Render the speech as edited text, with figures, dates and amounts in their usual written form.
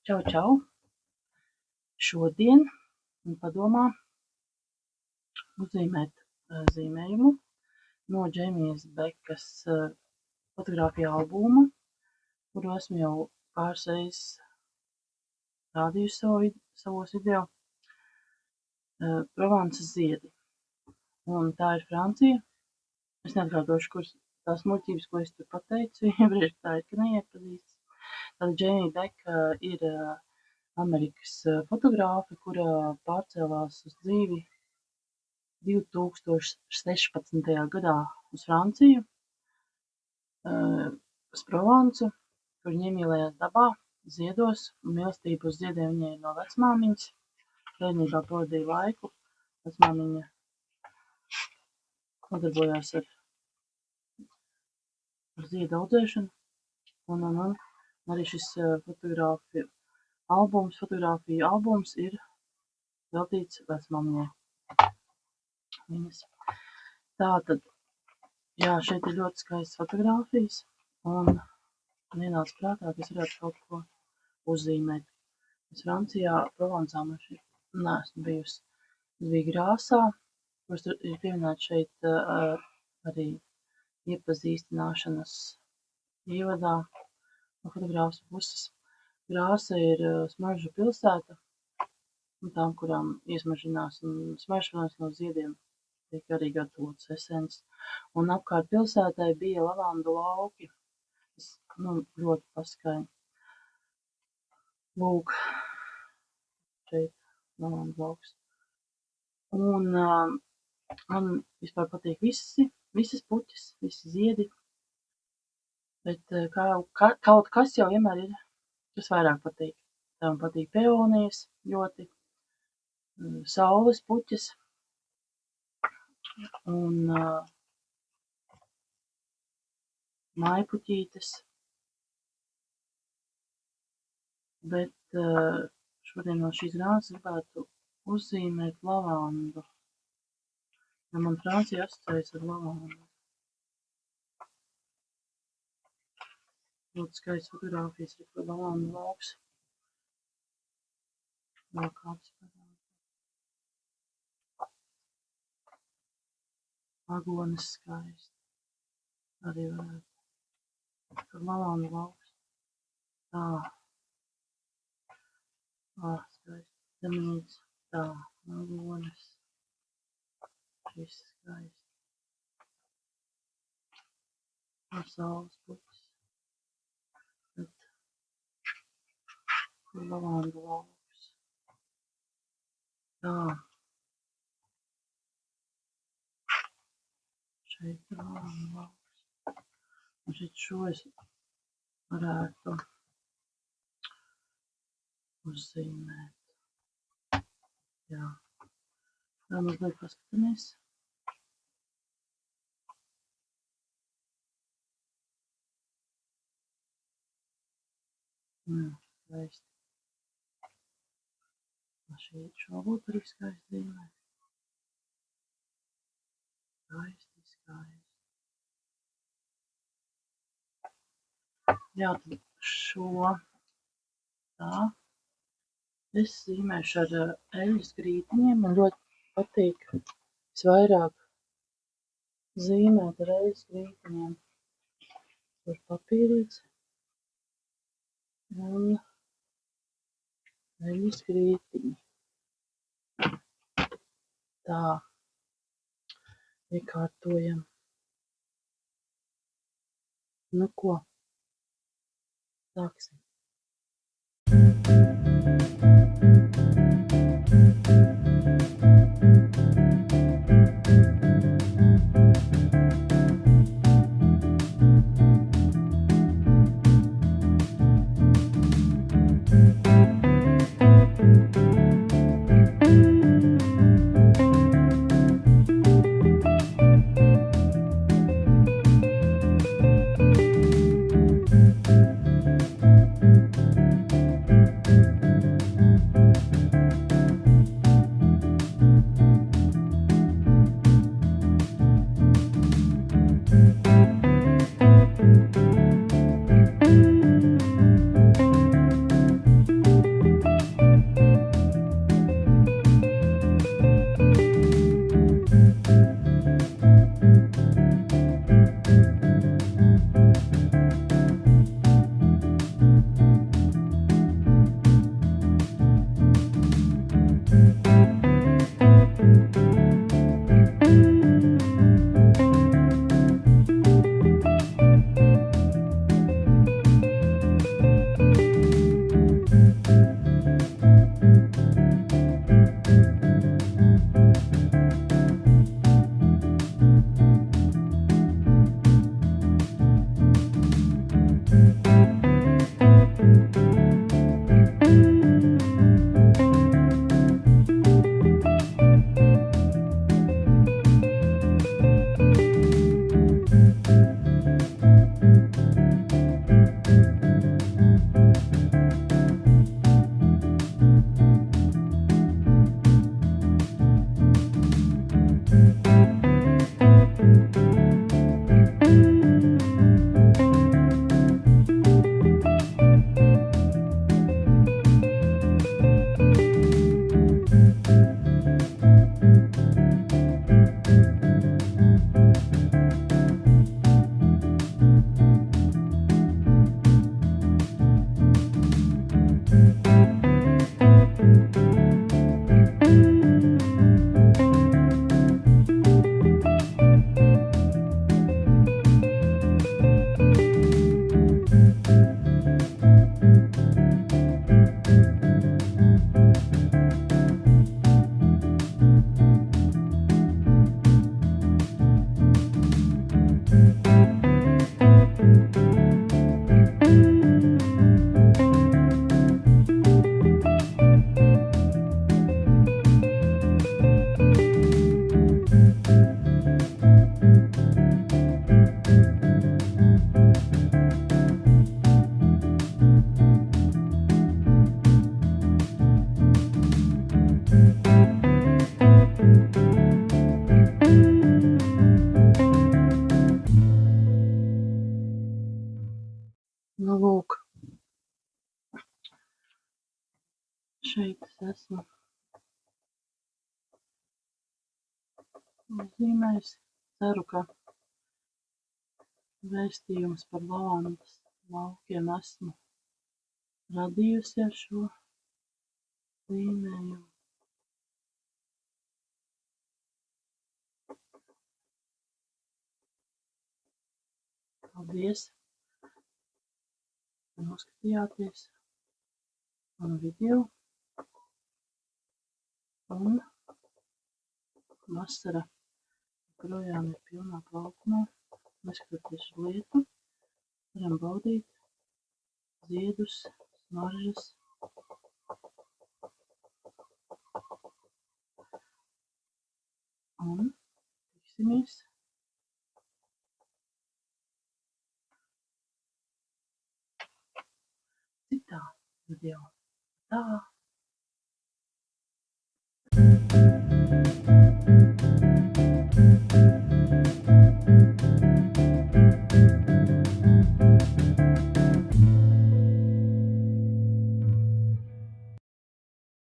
Čau, čau! Šodien man padomā uzzīmēt zīmējumu no Džeimijas Bekas fotogrāfiju albuma, kuru esmu jau pāris reizes rādījusi savos video. Provances ziedi. Un tā ir Francija. Es neatkārtošu, kuras tās muļķības, ko es tur pateicu, iepriekš tā ir, ka neiepazīstas. Tātad Džeimija Beka ir Amerikas fotogrāfe, kura pārcēlās uz dzīvi 2016. gadā uz Franciju, uz Provancu, kur viņa iemīlējās dabā, ziedos, un mīlestību uz ziediem viņai no vecmāmiņas. Bērnībā pavadīja laiku. Vecmāmiņa nodarbojās ar ziedu audzēšanu, un arī šis fotogrāfiju albums ir veltīts vecmāmiņai. Tātad, jā, šeit ir ļoti skaistas fotogrāfijas, un ienāca prātā, ka es varētu kaut ko uzzīmēt. Es Francijā, Provancā neesmu bijusi. Es biju Grāsā, kuras ir pieminēts šeit arī iepazīstināšanas ievadā no fotogrāfas puses. Grāsa ir smaržu pilsēta, tām, kurām iesmaržinās, un smaržas no ziediem tiek arī gatavots esens. Un apkārt pilsētai bija lavandu lauki. Tas ļoti paskaidro. Lūk, šeit lavandu lauks. Un man vispār patīk visas puķes, visi ziedi, bet kaut kas jau vienmēr ir, kas vairāk patīk. Tā man patīk peonijas ļoti, saules puķes un mājpuķītes, bet šodien no šīs grāmatas gribētu uzzīmēt lavandu, jo man Francija asociējas ar lavandu. Ļoti skaists fotogrāfijas ir par lavandu lauks. Vēl kāds parāda. Agonis skaisti. Arī varētu. Par lavandu lauks. Tā. Skaisti. Zemenīts. Tā. Agonis. Viss skaisti. Ar saules puķis. Lavandu lauks. Tā. Šeit ir lavandu lauks. Un šeit šo es varētu uzzīmēt. Jā. Tā mazliet paskatāmies. Skaisti. Šo būtu arī skaisti zīmēt. Skaisti. Jā, tad šo tā. Es zīmēšu ar eļļas grītiņiem. Man ļoti patīk visvairāk zīmēt ar eļļas grītiņiem. Tur papīrīts. Un eļļas grītiņi. Tā. Iekārtojam. Nu ko? Sāksim. šeit es esmu uzzīmējusi. Ceru, ka vēstījums par lavandas laukiem esmu radījusi ar šo zīmējumu. Paldies, ka noskatījāties manu video. Un vasara projām ir pilnā plaukumā. Neskatoties uz lietu, varam baudīt ziedus, smaržas. Un tiksimies citā video. Tā!